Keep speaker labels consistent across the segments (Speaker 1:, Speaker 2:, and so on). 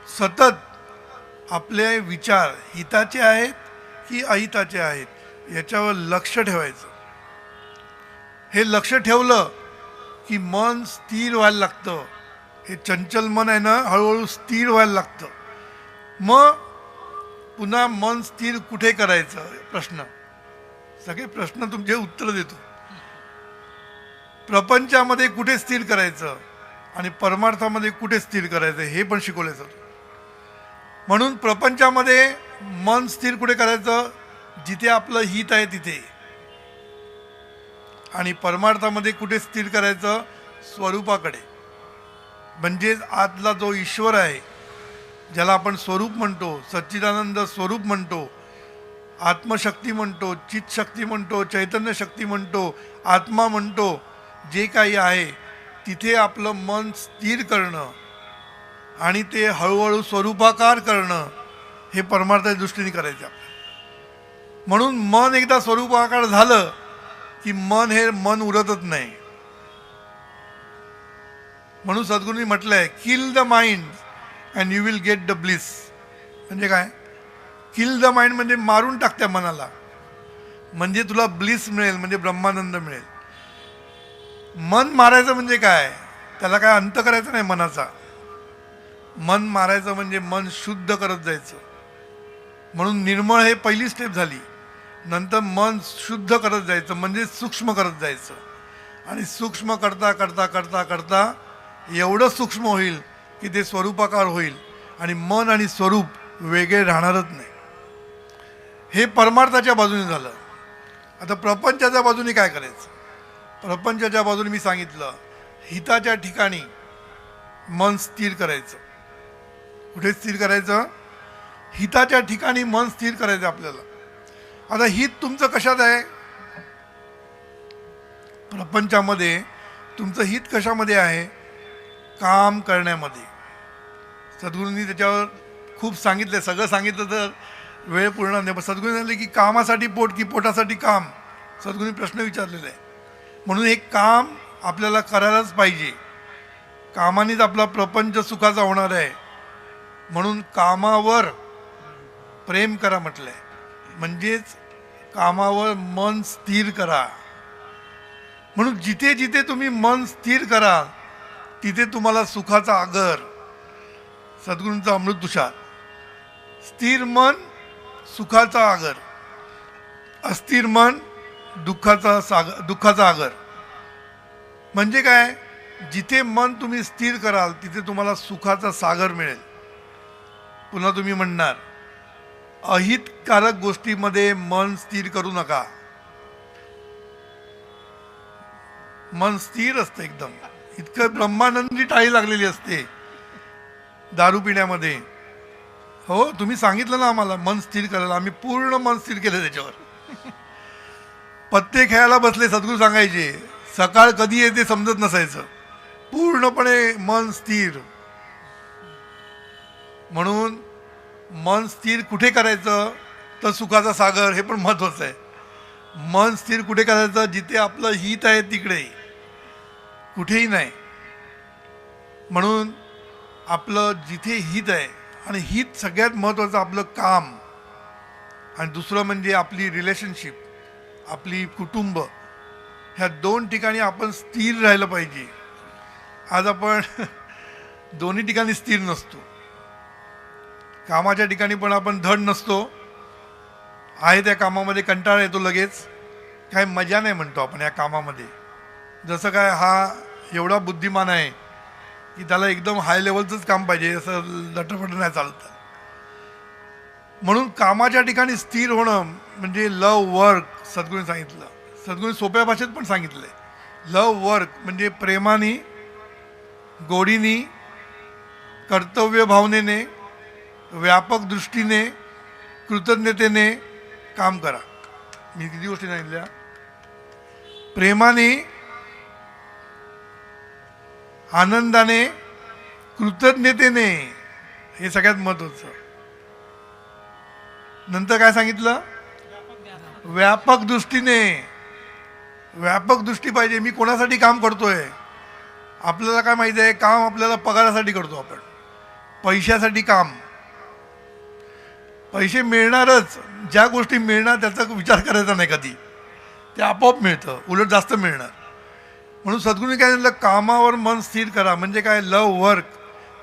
Speaker 1: सतत आपले विचार हिताचे आहेत की अहिताचे आहेत याच्यावर लक्ष ठेवायचं. हे लक्ष ठेवलं की मन स्थिर व्हायला लागतं. हे चंचल मन आहे ना, हळूहळू स्थिर व्हायला लागतं. मग पुन्हा मन स्थिर कुठे करायचं प्रश्न, सगळे प्रश्न तुमचे उत्तर देतो. प्रपंचामध्ये कुठे स्थिर करायचं आणि परमार्थामध्ये कुठे स्थिर करायचं हे पण शिकवलं जातं. म्हणून प्रपंचामध्ये मन स्थिर कुठे करायचं, जिथे आपलं हित आहे तिथे. आणि परमार्थामध्ये कुठे स्थिर करायचं, स्वरूपाकडे. म्हणजेच आतला जो ईश्वर आहे, ज्याला आपण स्वरूप म्हणतो, सच्चिदानंद स्वरूप म्हणतो, आत्मशक्ती म्हणतो, चित्शक्ती म्हणतो, चैतन्य शक्ती म्हणतो, आत्मा म्हणतो, जे काही आहे तिथे आपलं मन स्थिर करणं आणि ते हळूहळू स्वरूपाकार करणं हे परमार्थाच्या दृष्टीने करायचं आपल्याला. म्हणून मन एकदा स्वरूपाकार झालं की मन हे मन उरतच नाही. म्हणून सद्गुरूंनी म्हटलंय, kill the mind and you will get the bliss. म्हणजे काय, किल द माइंड म्हणजे मारून टाक त्या मनाला, म्हणजे तुला ब्लिस मिळेल, म्हणजे ब्रह्मानंद मिळेल. मन मारायचं म्हणजे काय, त्याला काय अंत करायचं नाही मनाचा. मन मारायचं म्हणजे मन शुद्ध करत जायचं. म्हणून निर्मळ हे पहिली स्टेप झाली. नंतर मन शुद्ध करत जायचं म्हणजे सूक्ष्म करत जायचं. आणि सूक्ष्म करता करता करता करता एवढं सूक्ष्म होईल की ते स्वरूपाकार होईल आणि मन आणि स्वरूप वेगळे राहणारच नाही. हे परमार्थाच्या बाजूने झालं. आता प्रपंचाच्या बाजूने काय करायचं. प्रपंचाच्या बाजूने मी सांगितलं, हिताच्या ठिकाणी मन स्थिर करायचं. कुठे स्थिर करायचं, हिताच्या ठिकाणी मन स्थिर करायचं आपल्याला. आता हित तुमचं कशात आहे, प्रपंचामध्ये तुमचं हित कशामध्ये आहे, काम करण्यामध्ये. सद्गुरूंनी त्याच्यावर खूप सांगितलं, सगळं सांगितलं तर वेळ पूर्ण नाही. पण सद्गुरू सांगितले की कामासाठी पोट की पोटासाठी काम. सद्गुरूंनी प्रश्न विचारलेला आहे. म्हणून एक काम आपल्याला करायलाच पाहिजे. कामानेच आपला प्रपंच सुखाचा होणार आहे. म्हणून कामावर प्रेम करा म्हटलंय. म्हणजेच कामावर मन स्थिर करा. म्हणून जिथे जिथे तुम्ही मन स्थिर कराल तिथे तुम्हाला सुखाचा आगर. सद्गुरूंचा अमृत तुषार. स्थिर मन सुखाचा आगर, अस्थिर मन दुःखाचा आगर. म्हणजे काय, जिथे मन तुम्ही स्थिर कराल तिथे तुम्हाला सुखाचा सागर मिळेल. पुन्हा तुम्ही म्हणणार, अहितकारक गोष्टीमध्ये मन स्थिर करू नका. मन स्थिर असतं एकदम. इतकं ब्रह्मानंदी टाळी लागलेली असते दारू पिण्यामध्ये. हो, तुम्ही सांगितलं ना आम्हाला मन स्थिर करायला, आम्ही पूर्ण मन स्थिर केलं त्याच्यावर. पत्ते खेळायला बसले, सद्गुरू सांगायचे सकाळ कधी येते समजत नसायचं. पूर्णपणे मन स्थिर. म्हणून मन स्थिर कुठे करायचं, तर सुखाचा सागर. हे पण महत्वाचं आहे. मन स्थिर कुठे करायचं, जिथे आपलं हित आहे तिकडे, कुठेही नाही. म्हणून आपलं जिथे हित आहे, आणि हित सगळ्यात महत्त्वाचं आपलं काम, आणि दुसरं म्हणजे आपली रिलेशनशिप, आपली कुटुंब. ह्या दोन ठिकाणी आपण स्थिर राहिलं पाहिजे. आज आपण दोन्ही ठिकाणी स्थिर नसतो. कामाच्या ठिकाणी पण आपण धड नसतो. आहे त्या कामामध्ये कंटाळा येतो लगेच, काय मजा नाही म्हणतो आपण या कामामध्ये. जसं काय हा एवढा बुद्धिमान आहे की त्याला एकदम हाय लेवलचंच काम पाहिजे, असं लटरपट नाही चालत. म्हणून कामाच्या ठिकाणी स्थिर होणं म्हणजे लव वर्क. सद्गुरूंनी सांगितलं, सद्गुरूंनी सोप्या भाषेत पण सांगितलंय. लव वर्क म्हणजे प्रेमाने, गोडीने, कर्तव्य भावनेने, व्यापक दृष्टीने, कृतज्ञतेने काम करा. मी किती गोष्टी सांगितल्या. प्रेमाने, आनंदाने, कृतज्ञतेने, हे सगळ्यात महत्त्वाचं. नंतर काय सांगितलं, व्यापक दृष्टीने. व्यापक दृष्टी पाहिजे. मी कोणासाठी काम करतोय, आपल्याला काय माहिती आहे, काम आपल्याला पगारासाठी करतो आपण. पैशासाठी काम, पैसे मिळणारच, ज्या गोष्टी मिळणार त्याचा विचार करायचा नाही कधी, ते आपोआप मिळतं, उलट जास्त मिळणार. म्हणून सद्गुरूंनी काय म्हटलं, कामावर मन स्थिर करा. म्हणजे काय, लव वर्क,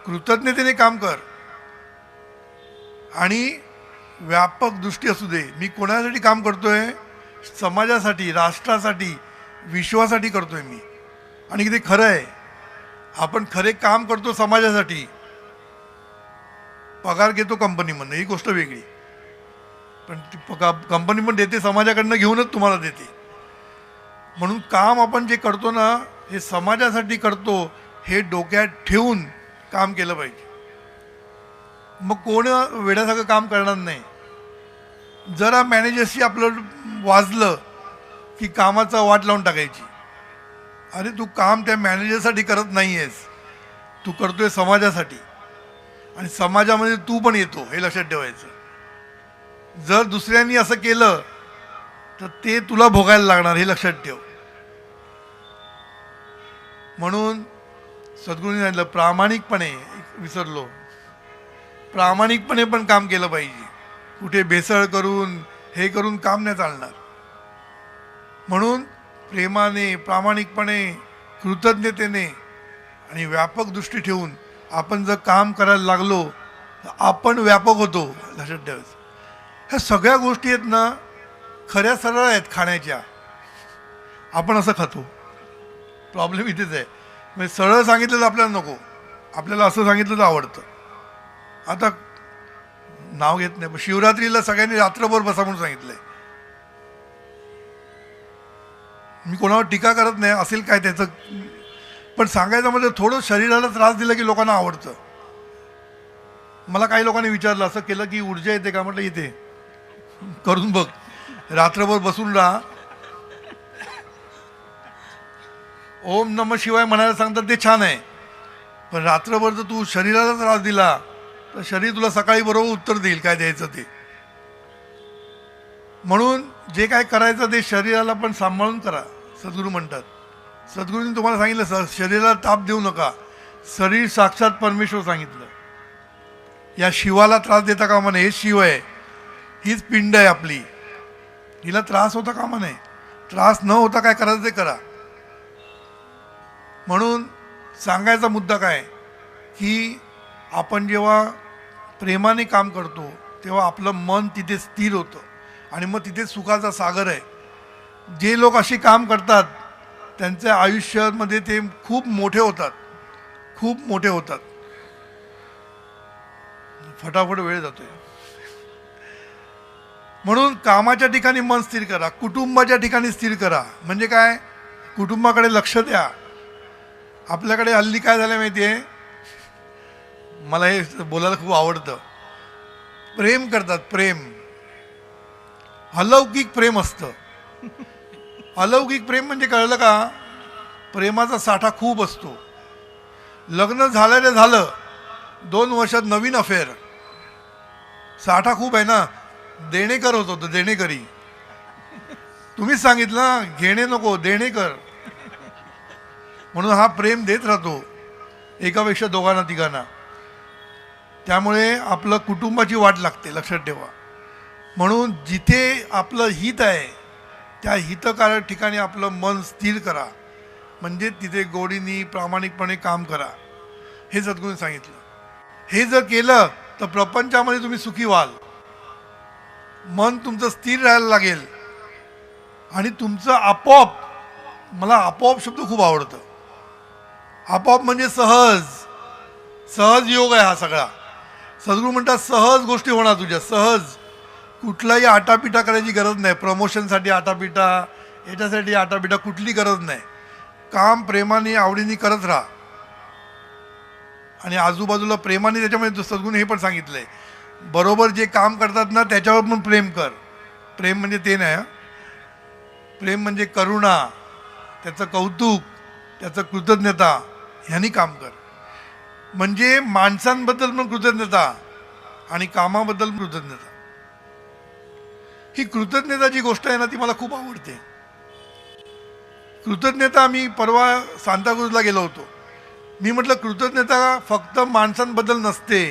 Speaker 1: कृतज्ञतेने काम कर. आणि व्यापक दृष्टी असू दे. मी कोणासाठी काम करतोय? समाजासाठी, राष्ट्रासाठी, विश्वासाठी करतोय मी. आणि ते खरं आहे, आपण खरे काम करतो समाजासाठी. पगार घेतो कंपनीमधनं, ही गोष्ट वेगळी, पण ती कंपनी पण देते, समाजाकडनं घेऊनच तुम्हाला देते. म्हणून काम आपण जे करतो ना, हे समाजासाठी करतो, हे डोक्यात ठेवून काम केलं पाहिजे. मग कोण वेड्यासारखं काम करणार नाही. जरा मॅनेजरशी आपलं वाजलं की कामाचा वाट लावून टाकायची. अरे तू काम त्या मॅनेजरसाठी करत नाही आहेस, तू करतोय समाजासाठी. आणि समाजामध्ये तू पण येतो, हे लक्षात ठेवायचं. जर दुसऱ्यांनी असं केलं तर ते तुला भोगायला लागणार, हे लक्षात ठेव. म्हणून सद्गुरूंनी सांगितलं, प्रामाणिकपणे, विसरलो, प्रामाणिकपणे पण काम केलं पाहिजे. कुठे भेसळ करून, हे करून काम नाही चालणार. म्हणून प्रेमाने, प्रामाणिकपणे, कृतज्ञतेने आणि व्यापक दृष्टी ठेवून आपण जर काम करायला लागलो तर आपण व्यापक होतो, लक्षात ठेवायचं. ह्या सगळ्या गोष्टी आहेत ना, खऱ्या सरळ आहेत खाण्याच्या. आपण असं खातो. प्रॉब्लेम इथेच आहे. म्हणजे सरळ सांगितलं तर आपल्याला नको, आपल्याला असं सांगितलं तर आवडतं. आता नाव घेत नाही, पण शिवरात्रीला सगळ्यांनी रात्रभर बसा म्हणून सांगितलंय. मी कोणावर टीका करत नाही, असेल काय त्याचं, पण सांगायचं म्हणजे थोडं शरीराला त्रास दिला की लोकांना आवडतं. मला काही लोकांनी विचारलं, असं केलं की ऊर्जा येते का? म्हटलं येते, करून बघ. रात्रभर बसून राहा, ओम नमः शिवाय म्हणायला सांगतात, ते छान आहे. पण रात्रभर जर तू शरीराला त्रास दिला तर शरीर तुला सकाळी बरोबर उत्तर देईल काय द्यायचं ते. म्हणून जे काय करायचं ते शरीराला पण सांभाळून करा, सद्गुरू म्हणतात. सद्गुरूंनी तुम्हाला सांगितलं, शरीराला ताप देऊ नका. शरीर साक्षात परमेश्वर सांगितलं. या शिवाला त्रास देता कामा नये. हे शिव आहे, हीच पिंड आहे आपली, हिला त्रास होता कामा नये. त्रास न होता काय करायचं ते करा. म्हणून सांगायचा मुद्दा काय, की आपण जेव्हा प्रेमाने काम करतो तेव्हा आपलं मन तिथे स्थिर होतं आणि मग तिथे सुखाचा सागर आहे. जे लोक अशी काम करतात त्यांच्या आयुष्यामध्ये ते खूप मोठे होतात, खूप मोठे होतात. फटाफट वेळ जातोय. म्हणून कामाच्या ठिकाणी मन स्थिर करा, कुटुंबाच्या ठिकाणी स्थिर करा. म्हणजे काय, कुटुंबाकडे लक्ष द्या. आपल्याकडे हल्ली काय झालं माहिती आहे, मला हे बोलायला खूप आवडतं. प्रेम करतात, प्रेम, अलौकिक प्रेम असतं. अलौकिक प्रेम म्हणजे कळलं का, प्रेमाचा साठा खूप असतो. लग्न झालं, 2 वर्षात नवीन अफेअर, साठा खूप आहे ना. देणेकर होतो तो, देणेकरी. तुम्हीच सांगितलं, घेणे नको, देणेकर. म्हणून हा प्रेम देत राहतो, एकापेक्षा दोघांना तिघांना. त्यामुळे आपलं कुटुंबाची वाट लागते, लक्षात ठेवा. म्हणून जिथे आपलं हित आहे त्या हितकारक ठिकाणी आपलं मन स्थिर करा. म्हणजे तिथे गोडीनी, प्रामाणिकपणे काम करा, हे सद्गुरूंनी सांगितलं. हे जर केलं तर प्रपंचामध्ये तुम्ही सुखी व्हाल. मन तुमचं स्थिर राहायला लागेल आणि तुमचं आपोआप, मला आपोआप शब्द खूप आवडतं. आपोआप म्हणजे सहज, सहज योग आहे हा सगळा. सद्गुरू म्हणतात सहज गोष्टी होणार तुझ्या, सहज. कुठलाही आटापिटा करायची गरज नाही. प्रमोशनसाठी आटापिटा, याच्यासाठी आटापिटा, कुठली गरज नाही. काम प्रेमाने, आवडीने करत राहा. आणि आजूबाजूला प्रेमाने, त्याच्यामध्ये सद्गुरूने हे पण सांगितलंय, बरोबर जे काम करतात ना त्याच्यावर पण प्रेम कर. प्रेम म्हणजे ते नाही, प्रेम म्हणजे करुणा, त्याचं कौतुक, त्याचं कृतज्ञता, ह्यानी काम कर. म्हणजे माणसांबद्दल पण कृतज्ञता आणि कामाबद्दल कृतज्ञता. ही कृतज्ञता जी गोष्ट आहे ना ती मला खूप आवडते. कृतज्ञता, मी परवा सांताक्रूजला गेलो होतो. मी म्हटलं कृतज्ञता फक्त माणसांबद्दल नसते,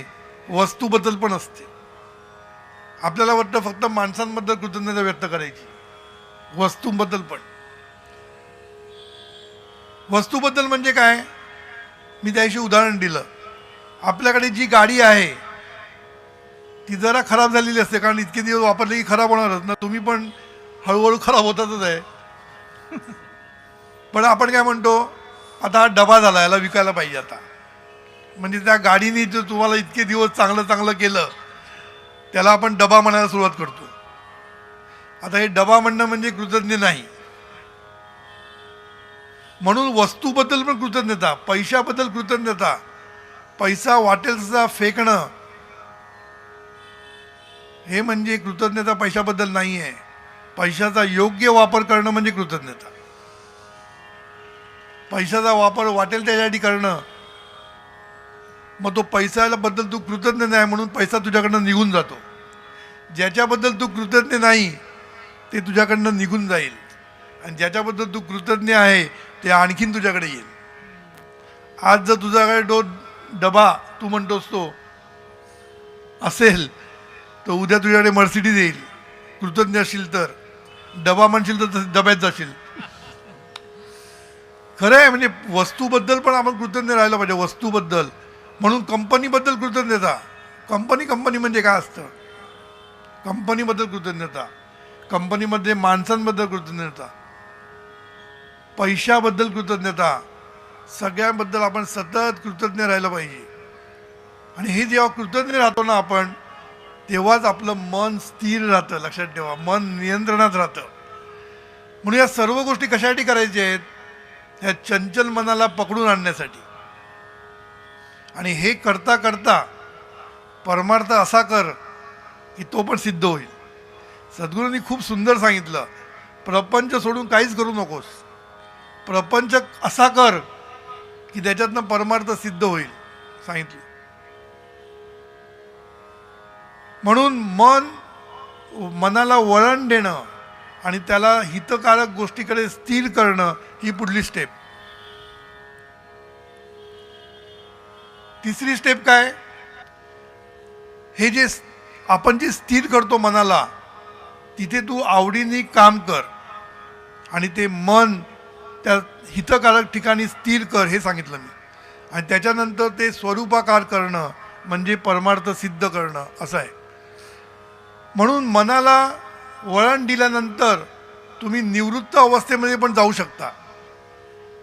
Speaker 1: वस्तूबद्दल पण असते. आपल्याला वाटतं फक्त माणसांबद्दल कृतज्ञता व्यक्त करायची, वस्तूंबद्दल पण. वस्तूबद्दल म्हणजे काय, मी त्याशी उदाहरण दिलं. आपल्याकडे जी गाडी आहे ती जरा खराब झालेली असते, कारण इतके दिवस वापरले की खराब होणारच ना. तुम्ही पण हळूहळू खराब होतातच आहे. पण आपण काय म्हणतो, आता हा डबा झाला, याला विकायला पाहिजे आता. म्हणजे त्या गाडीने जो तुम्हाला इतके दिवस चांगलं चांगलं केलं त्याला आपण डबा म्हणायला सुरुवात करतो. आता हे डबा म्हणणं म्हणजे कृतज्ञ नाही. म्हणून वस्तूबद्दल पण कृतज्ञता, पैशाबद्दल कृतज्ञता. पैसा वाटेल तसा फेकणं हे म्हणजे कृतज्ञता पैशाबद्दल नाही आहे. पैशाचा योग्य वापर करणं म्हणजे कृतज्ञता. पैशाचा वापर वाटेल त्याच्यासाठी करणं, मग तो पैशाबद्दल तू कृतज्ञ नाही म्हणून पैसा तुझ्याकडनं निघून जातो. ज्याच्याबद्दल तू कृतज्ञ नाही ते तुझ्याकडनं निघून जाईल, आणि ज्याच्याबद्दल तू कृतज्ञ आहे ते आणखीन तुझ्याकडे येईल. आज जर तुझ्याकडे डबा तू म्हणतोस तो असेल, तर उद्या तुझ्याकडे मर्सिडीज येईल. कृतज्ञ असशील तर. डबा म्हणशील तर डब्यात जाशील. खरं आहे. म्हणजे वस्तूबद्दल पण आपण कृतज्ञ राहायला पाहिजे, वस्तूबद्दल. म्हणून कंपनीबद्दल कृतज्ञता. कंपनी म्हणजे काय असतं, कंपनीबद्दल कृतज्ञता. कंपनीमध्ये माणसांबद्दल कृतज्ञता, पैशाबद्दल कृतज्ञता. सगळ्यांबद्दल आपण सतत कृतज्ञ राहायला पाहिजे. आणि हे जेव्हा कृतज्ञ राहतो ना आपण, तेव्हाच आपलं मन स्थिर राहतं. लक्षात ठेवा, मन नियंत्रणात राहतं. म्हणून या सर्व गोष्टी कशासाठी करायच्या आहेत, ह्या चंचल मनाला पकडून आणण्यासाठी. आणि हे करता करता परमार्थ असा कर की तो पण सिद्ध होईल. सद्गुरूंनी खूप सुंदर सांगितलं, प्रपंच सोडून काहीच करू नकोस. प्रपंच असा कर की त्याच्यातनं परमार्थ सिद्ध होईल, सांगितलं. म्हणून मनाला वळण देणं आणि त्याला हितकारक गोष्टीकडे स्थिर करणं ही पुढली स्टेप. तिसरी स्टेप काय, हे जे आपण जे स्थिर करतो मनाला, तिथे तू आवडीने काम कर आणि ते मन त्या हितकारक ठिकाणी स्थिर कर, हे सांगितलं मी. आणि त्याच्यानंतर ते स्वरूपाकार करणं म्हणजे परमार्थ सिद्ध करणं असं आहे. म्हणून मनाला वळण दिल्यानंतर तुम्ही निवृत्त अवस्थेमध्ये पण जाऊ शकता.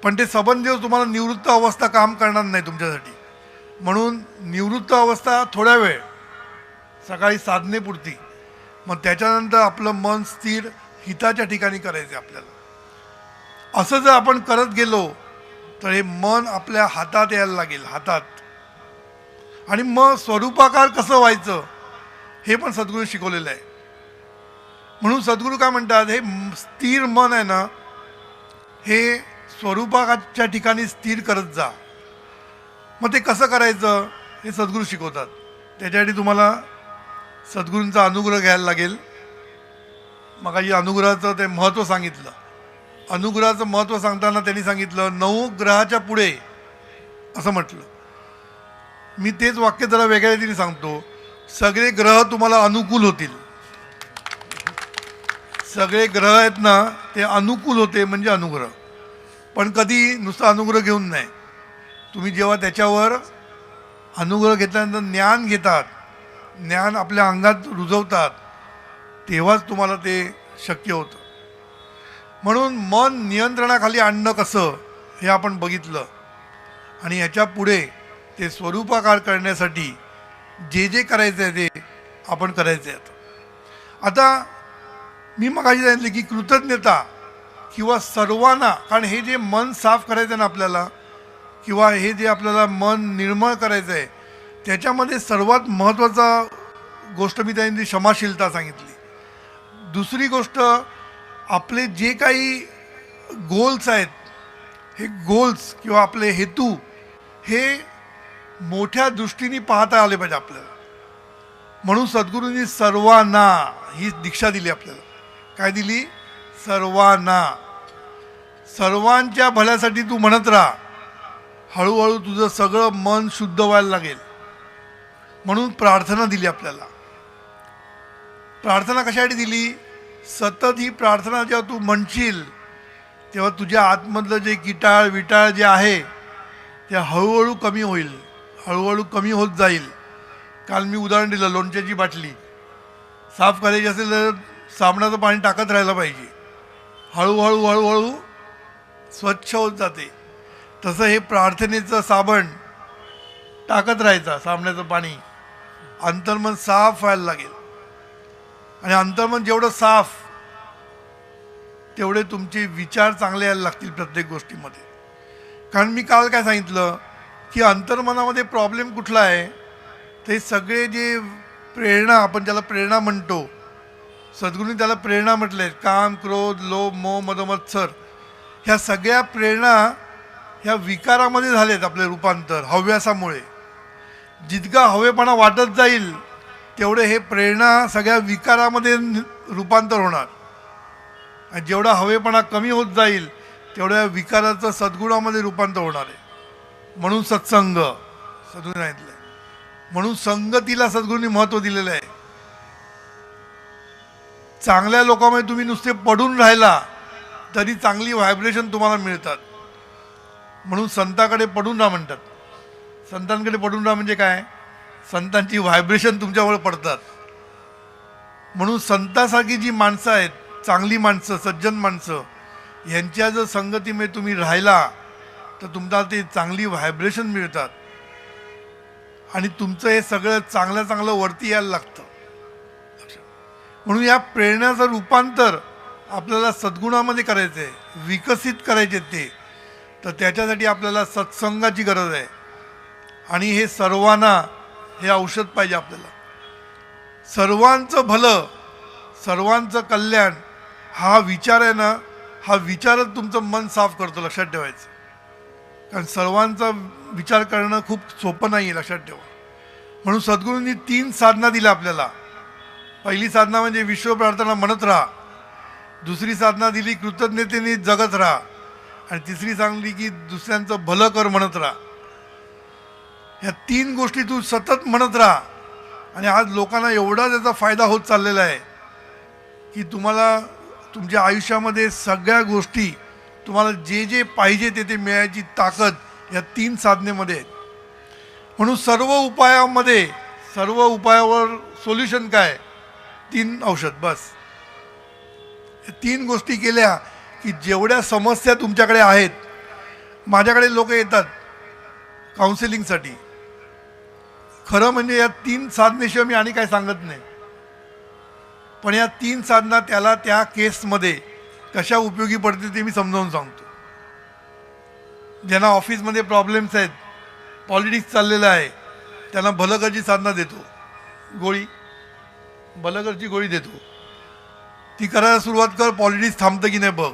Speaker 1: पण ते सबंध दिवस तुम्हाला निवृत्त अवस्था काम करणार नाही तुमच्यासाठी. म्हणून निवृत्त अवस्था थोड्या वेळ, सकाळी साधनेपुरती. मग त्याच्यानंतर आपलं मन स्थिर हिताच्या ठिकाणी करायचं आपल्याला. असं जर आपण करत गेलो तर हे मन आपल्या हातात यायला लागेल, हातात. आणि मग स्वरूपाकार कसं व्हायचं हे पण सद्गुरू शिकवलेलं आहे. म्हणून सद्गुरू काय म्हणतात, हे स्थिर मन आहे ना, हे स्वरूपाच्या ठिकाणी स्थिर करत जा. मग ते कसं करायचं हे सद्गुरू शिकवतात. त्याच्यासाठी तुम्हाला सद्गुरूंचा अनुग्रह घ्यायला लागेल. मग काही अनुग्रहाचं ते महत्त्व सांगितलं. अनुग्रहाचं महत्त्व सांगताना त्यांनी सांगितलं 9 ग्रहाच्या पुढे असं म्हटलं. मी तेच वाक्य जरा वेगळ्या रीतीने सांगतो. सगळे ग्रह तुम्हाला अनुकूल होतील. सगळे ग्रह आहेत ना ते अनुकूल होते म्हणजे अनुग्रह. पण कधी नुसतं अनुग्रह घेऊन नाही. तुम्ही जेव्हा त्याच्यावर अनुग्रह घेतल्यानंतर ज्ञान घेतात, ज्ञान आपल्या अंगात रुजवतात, तेव्हाच तुम्हाला ते शक्य होतं. म्हणून मन नियंत्रणाखाली आणणं कसं हे आपण बघितलं. आणि ह्याच्या पुढे ते स्वरूपाकार करण्यासाठी जे जे करायचं आहे ते आपण करायचं आहे. आता मी मगाशी सांगितले की कृतज्ञता किंवा सर्वांना, कारण हे जे मन साफ करायचं आहे ना आपल्याला, किंवा हे जे आपल्याला मन निर्मळ करायचं आहे, त्याच्यामध्ये सर्वात महत्त्वाचा गोष्ट मी त्यांनी क्षमाशीलता सांगितली. दुसरी गोष्ट, आपले जे काही गोल्स आहेत, हे गोल्स किंवा आपले हेतू हे मोठ्या दृष्टीने पाहता आले पाहिजे आपल्याला. म्हणून सद्गुरूंनी सर्वांना ही दीक्षा दिली आपल्याला. काय दिली? सर्वांना. सर्वांच्या भल्यासाठी तू म्हणत राहा. हळूहळू तुझं सगळं मन शुद्ध व्हायला लागेल. म्हणून प्रार्थना दिली आपल्याला. प्रार्थना कशासाठी दिली? सतत ही प्रार्थना जेव्हा तू म्हणशील तेव्हा तुझ्या आतमधलं जे किटाळ विटाळ जे आहे ते हळूहळू कमी होईल, हळूहळू कमी होत जाईल. काल मी उदाहरण दिलं, लोणच्याची बाटली साफ करायची असेल तर साबणाचं पाणी टाकत राहायला पाहिजे, हळूहळू हळूहळू स्वच्छ होत जाते. तसं हे प्रार्थनेचं साबण टाकत राहायचं, साबणाचं पाणी, अंतर्मन साफ व्हायला लागेल. आणि अंतर्मन जेवढं साफ तेवढे तुमचे विचार चांगले यायला लागतील प्रत्येक गोष्टीमध्ये. कारण मी काल काय सांगितलं की अंतर्मनामध्ये प्रॉब्लेम कुठला आहे, ते सगळे जे प्रेरणा, आपण त्याला प्रेरणा म्हणतो, सद्गुरूंनी त्याला प्रेरणा म्हटले, काम क्रोध लोभ मोह मद मत्सर, ह्या सगळ्या प्रेरणा ह्या विकारामध्ये झालेत आपले रूपांतर हव्यासामुळे. जितका हवेपणा वाटत जाईल तेवढे हे प्रेरणा सगळ्या विकारामध्ये रूपांतर होणार. आणि जेवढा हवेपणा कमी होत जाईल तेवढ्या विकाराचं सद्गुणामध्ये रूपांतर होणार आहे. म्हणून सत्संग सद्गुरूंनी सांगितलं आहे. म्हणून संगतीला सद्गुरूंनी महत्त्व दिलेलं आहे. चांगल्या लोकांमध्ये तुम्ही नुसते पडून राहिला तरी चांगली व्हायब्रेशन तुम्हाला मिळतात. म्हणून संताकडे पडून राहा म्हणतात. संतांकडे पडून राहा म्हणजे काय? संतांची व्हायब्रेशन तुमच्यावर पडतात. म्हणून संतासारखी जी माणसं आहेत, चांगली माणसं, सज्जन माणसं, यांच्या जर संगतीमध्ये तुम्ही राहिला तर तुम्हाला ते चांगली व्हायब्रेशन मिळतात आणि तुमचं हे सगळं चांगलं चांगलं वरती यायला लागतं. म्हणून या प्रेरणाचं रूपांतर आपल्याला सद्गुणामध्ये करायचं आहे, विकसित करायचे ते. तर त्याच्यासाठी आपल्याला सत्संगाची गरज आहे. आणि हे सर्वांना हे औषध पाहिजे आपल्याला. सर्वांचं भलं, सर्वांचं कल्याण हा विचार आहे ना, हा विचारच तुमचं मन साफ करतो, लक्षात ठेवायचं. कारण सर्वांचा विचार करणं खूप सोपं नाही आहे, लक्षात ठेवा. म्हणून सद्गुरूंनी 3 साधना दिल्या आपल्याला. पहिली साधना म्हणजे विश्व प्रार्थना म्हणत राहा, दुसरी साधना दिली कृतज्ञतेने जगत राहा, आणि तिसरी सांगली की दुसऱ्यांचं भलं कर म्हणत राहा. ह्या 3 गोष्टी तू सतत म्हणत राहा. आणि आज लोकांना एवढा त्याचा फायदा होत चाललेला आहे की तुम्हाला तुमच्या आयुष्यामध्ये सगळ्या गोष्टी, तुम्हाला जे जे पाहिजे ते ते मिळायची ताकद या 3 साधनेमध्ये आहे. म्हणून सर्व उपायावर सोल्युशन काय? 3 औषध, बस. 3 गोष्टी केल्या की जेवढ्या समस्या तुमच्याकडे आहेत, माझ्याकडे लोक येतात काउन्सिलिंगसाठी. खरं म्हणजे या 3 साधनेशिवाय मी आणि काय सांगत नाही. पण या 3 साधना त्याला त्या केसमध्ये कशा उपयोगी पडते ते मी समजावून सांगतो. ज्यांना ऑफिसमध्ये प्रॉब्लेम्स आहेत, पॉलिटिक्स चाललेलं आहे, त्यांना भलकरची साधना देतो, गोळी, भलकरची गोळी देतो. ती करायला सुरुवात कर, पॉलिटिक्स थांबतं की नाही बघ.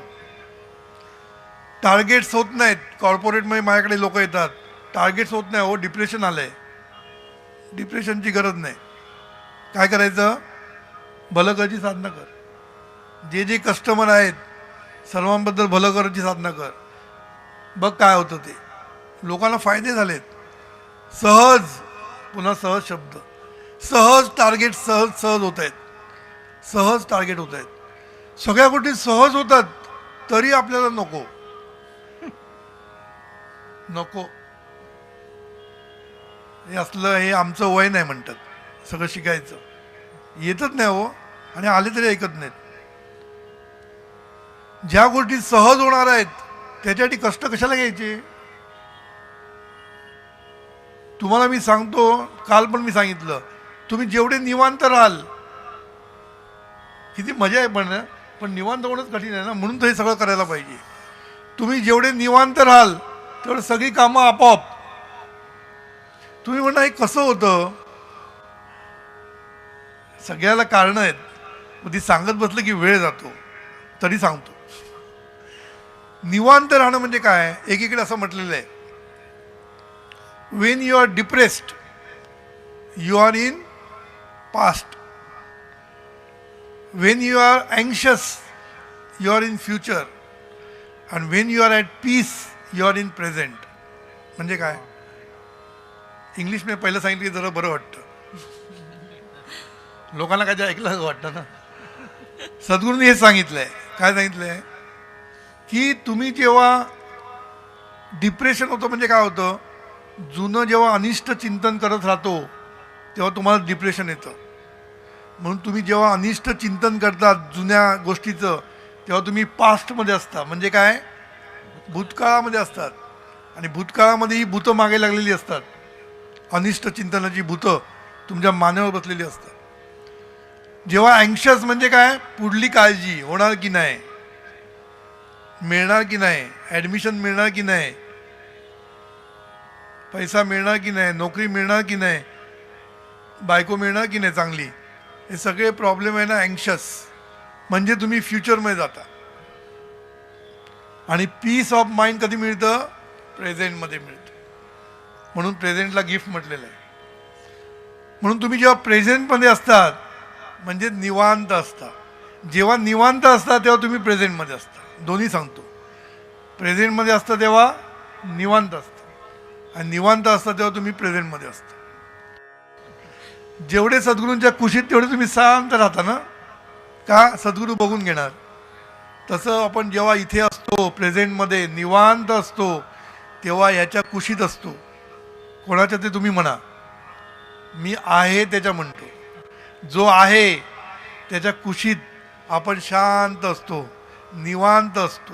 Speaker 1: टार्गेट्स होत नाहीत. कॉर्पोरेटमध्ये माझ्याकडे लोक येतात, टार्गेट्स होत नाही, हो डिप्रेशन आलं आहे. डिप्रेशनची गरज नाही. काय करायचं? भलकरची साधना कर. जे जे कस्टमर आहेत सर्वांबद्दल भलकरची साधना कर, बघ काय होतं ते. लोकांना फायदे झालेत. सहज, पुन्हा सहज शब्द, सहज टार्गेट सहज होत आहेत. सहज टार्गेट होत आहेत. सगळ्या गोष्टी सहज होतात तरी आपल्याला नको नको हे असलं, हे आमचं वय नाही म्हणतात. सगळं शिकायचं येतच नाही हो, आणि आले तरी ऐकत नाहीत. ज्या गोष्टी सहज होणार आहेत त्याच्यासाठी कष्ट कशाला घ्यायचे? तुम्हाला मी सांगतो, काल पण मी सांगितलं, तुम्ही जेवढे निवांत राहाल, किती मजा आहे. पण निवांत होणंच कठीण आहे ना, म्हणून तर हे सगळं करायला पाहिजे. तुम्ही जेवढे निवांत राहाल तेवढं सगळी कामं आपोआप. तुम्ही म्हणा हे कसं होतं? सगळ्याला कारणं आहेत, मग ती सांगत बसलं की वेळ जातो. तरी सांगतो, निवांत राहणं म्हणजे काय? एकीकडे असं म्हटलेलं आहे, when you are depressed you are in past, when you are anxious you are in future, and when you are at peace you are in present. म्हणजे काय? इंग्लिश मी पहिलं सांगितलं की जरा बरं वाटतं, लोकांना काय ते ऐकलं वाटतं ना. सद्गुरूंनी हे सांगितलंय. काय सांगितलंय? की तुम्ही जेव्हा डिप्रेशन होतं म्हणजे काय होतं, जुनं जेव्हा अनिष्ट चिंतन करत राहतो तेव्हा तुम्हाला डिप्रेशन येतं. म्हणून तुम्ही जेव्हा अनिष्ट चिंतन करता जुन्या गोष्टीचं तेव्हा तुम्ही पास्टमध्ये असता. म्हणजे काय? भूतकाळामध्ये असतात. आणि भूतकाळामध्ये ही भूतं मागे लागलेली असतात. अनिष्ट चिंतनाची भूतं तुमच्या मानेवर बसलेली असतात. जेव्हा अँक्शस म्हणजे काय? पुढली काळजी होणार की नाही, मिळणार की नाही, ॲडमिशन मिळणार की नाही, पैसा मिळणार की नाही, नोकरी मिळणार की नाही, बायको मिळणार की नाही चांगली, हे सगळे प्रॉब्लेम आहे ना अँक्शस. म्हणजे तुम्ही फ्युचरमध्ये जाता. आणि पीस ऑफ माइंड कधी मिळतं? प्रेझेंटमध्ये मिळतं. म्हणून प्रेझेंटला गिफ्ट म्हटलेलं आहे. म्हणून तुम्ही जेव्हा प्रेझेंटमध्ये असतात म्हणजे निवांत असता. जेव्हा निवांत असता तेव्हा तुम्ही प्रेझेंटमध्ये असता. दोन्ही सांगतो. प्रेझेंटमध्ये असता तेव्हा निवांत असता, आणि निवांत असता तेव्हा तुम्ही प्रेझेंटमध्ये असता. जेवढे सद्गुरूंच्या कुशीत तेवढे तुम्ही शांत राहता ना. का? सद्गुरू बघून घेणार. तसं आपण जेव्हा इथे असतो प्रेझेंटमध्ये निवांत असतो तेव्हा याच्या कुशीत असतो. कोणाच्या ते तुम्ही म्हणा, मी आहे त्याच्या म्हणतो. जो आहे त्याच्या कुशीत आपण शांत असतो, निवांत असतो.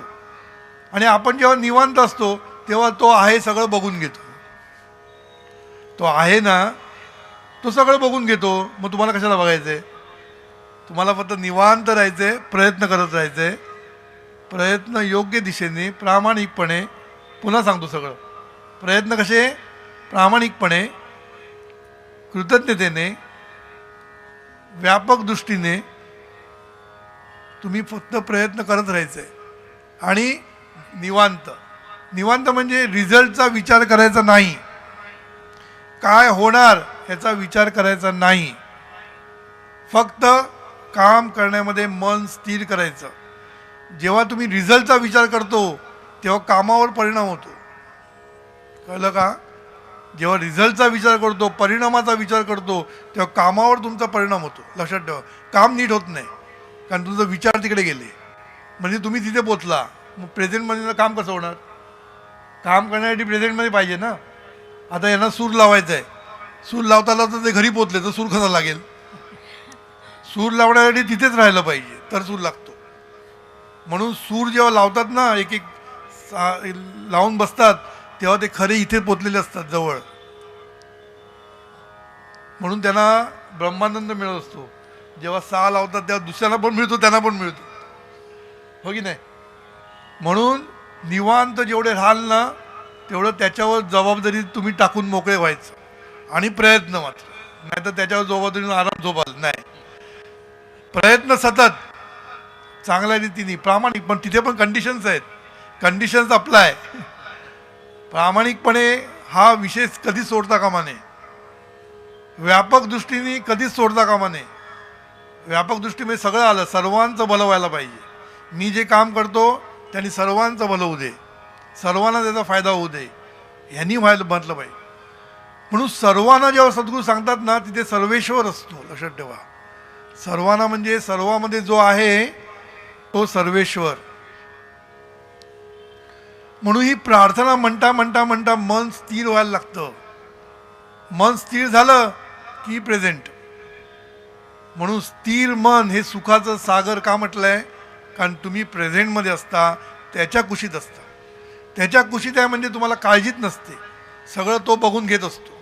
Speaker 1: आणि आपण जेव्हा निवांत असतो तेव्हा तो आहे सगळं बघून घेतो. तो आहे ना, तो सगळं बघून घेतो. मग तुम्हाला कशाला बघायचं आहे? तुम्हाला फक्त निवांत राहायचं आहे, प्रयत्न करत राहायचं आहे. प्रयत्न योग्य दिशेने प्रामाणिकपणे. पुन्हा सांगतो सगळं. प्रयत्न कसे? प्रामाणिकपणे, कृतज्ञतेने, व्यापक दृष्टीने तुम्ही फक्त प्रयत्न करत राहायचं आहे. आणि निवांत. निवांत म्हणजे रिझल्टचा विचार करायचा नाही, काय होणार याचा विचार करायचा नाही. फक्त काम करण्यामध्ये मन स्थिर करायचं. जेव्हा तुम्ही रिझल्टचा विचार करतो तेव्हा कामावर परिणाम होतो. कळलं का? जेव्हा रिझल्टचा विचार करतो, परिणामाचा विचार करतो तेव्हा कामावर तुमचा परिणाम होतो. लक्षात ठेवा. काम नीट होत नाही कारण तुमचा विचार तिकडे गेले. म्हणजे तुम्ही तिथे पोचला. मग प्रेझेंटमध्ये काम कसं होणार? काम करण्यासाठी प्रेझेंटमध्ये पाहिजे ना. आता यांना सूर लावायचा आहे. सूर लावता लावता ते घरी पोचले तर सूर कसा लागेल? सूर लावण्यासाठी तिथेच राहिलं पाहिजे तर सूर लागतो. म्हणून सूर जेव्हा लावतात ना, एक एक लावून बसतात तेव्हा ते खरे इथे पोचलेले असतात जवळ. म्हणून त्यांना ब्रह्मानंद मिळत असतो. जेव्हा 6 लावतात तेव्हा दुसऱ्याला पण मिळतो, त्यांना पण मिळतो. हो की नाही? म्हणून निवांत जेवढे राहाल ना तेवढं त्याच्यावर जबाबदारी तुम्ही टाकून मोकळे व्हायचं. आणि प्रयत्न मात्र. नाही तर त्याच्यावर जबाबदारी आराम झोपाल नाही. प्रयत्न सतत चांगल्या रीतीने प्रामाणिक. पण तिथे पण कंडिशन्स आहेत. Conditions apply. प्रामाणिकपणे हा विषय कधीच सोडता कामा नये. व्यापक दृष्टीने कधीच सोडता कामा नये. व्यापक दृष्टीमध्ये सगळं आलं. सर्वांचं भलं व्हायला पाहिजे. मी जे काम करतो त्यांनी सर्वांचं भलं होऊ दे, सर्वांना त्याचा फायदा होऊ दे, ह्यांनी व्हायला म्हटलं पाहिजे. म्हणून सर्वांना जेव्हा सद्गुरू सांगतात ना तिथे सर्वेश्वर असतो. लक्षात ठेवा. सर्वांना म्हणजे सर्वामध्ये जो आहे तो सर्वेश्वर. म्हणून ही प्रार्थना म्हणता म्हणता म्हणता मन स्थिर व्हायला लागतं. मन स्थिर झालं की प्रेझेंट. म्हणून स्थिर मन हे सुखाचं सागर का म्हटलंय? कारण तुम्ही प्रेझेंटमध्ये असता, त्याच्या कुशीत असता. त्याच्या कुशीत आहे म्हणजे तुम्हाला काळजीच नसते, सगळं तो बघून घेत असतो.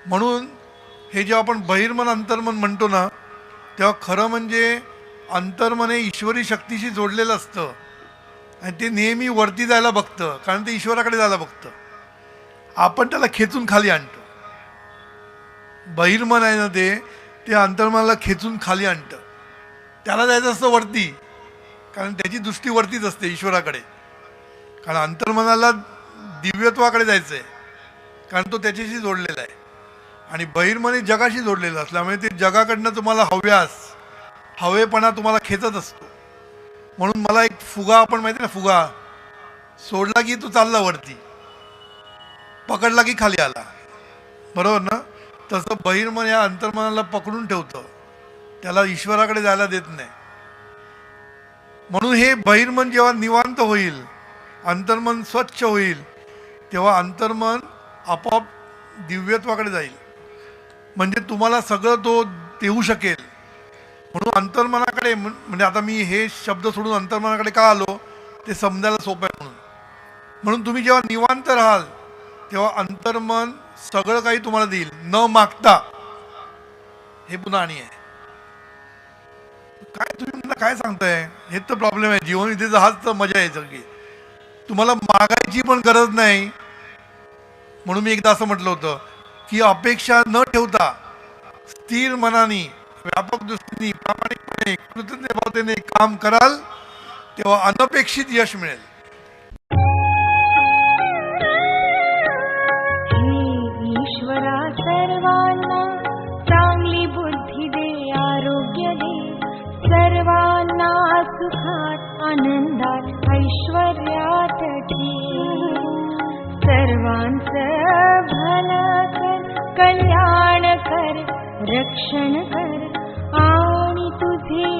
Speaker 1: म्हणून हे जेव्हा आपण बहिर्मन अंतर्मन म्हणतो ना तेव्हा खरं म्हणजे अंतर्मन हे ईश्वरी शक्तीशी जोडलेलं असतं. आणि ते नेहमी वरती जायला बघतं कारण ते ईश्वराकडे जायला बघतं. आपण त्याला खेचून खाली आणतो. बहिर्मन आहे ना ते अंतर्मनाला खेचून खाली आणतं. त्याला जायचं असतं वरती कारण त्याची दृष्टी वरतीच असते ईश्वराकडे. कारण अंतर्मनाला दिव्यत्वाकडे जायचं आहे कारण तो त्याच्याशी जोडलेला आहे. आणि बहिर्मन जगाशी जोडलेलं असल्यामुळे ते जगाकडनं तुम्हाला हवेपणा तुम्हाला खेचत असतो. म्हणून मला एक फुगा, आपण माहिती ना फुगा, सोडला की तू चालला वरती, पकडला की खाली आला. बरोबर ना? तसं बहिर्मन या अंतर्मनाला पकडून ठेवतं, त्याला ईश्वराकडे जायला देत नाही. म्हणून हे बहिर्मन जेव्हा निवांत होईल, अंतर्मन स्वच्छ होईल, तेव्हा अंतर्मन आपोआप दिव्यत्वाकडे जाईल. म्हणजे तुम्हाला सगळं तो देऊ शकेल. म्हणून अंतर्मनाकडे, म्हणजे आता मी हे शब्द सोडून अंतर्मनाकडे का आलो ते समजायला सोपं आहे. म्हणून तुम्ही जेव्हा निवांत राहाल तेव्हा अंतर्मन सगळं काही तुम्हाला देईल न मागता. हे पुन्हा आणि आहे. काय तुम्ही मला काय सांगताय? हेच तर प्रॉब्लेम आहे. जीवन विद्येचा हाच तर मजा आहे सगळी. तुम्हाला मागायची पण गरज नाही. म्हणून मी एकदा असं म्हटलं होतं की अपेक्षा न ठेवता स्थिर मनाने, व्यापक दृष्टीने, प्रामाणिकपणे, कृतज्ञ भावनेने काम कराल तेव्हा अनपेक्षित यश मिळेल.
Speaker 2: ईश्वरा सर्वांना चांगली बुद्धी दे, आरोग्य दे, सर्वांना सुखात आनंदात ऐश्वर्यात ठेव. सर्वांचं भलं कर, कल्याण कर, रक्षण कर आणि तुझे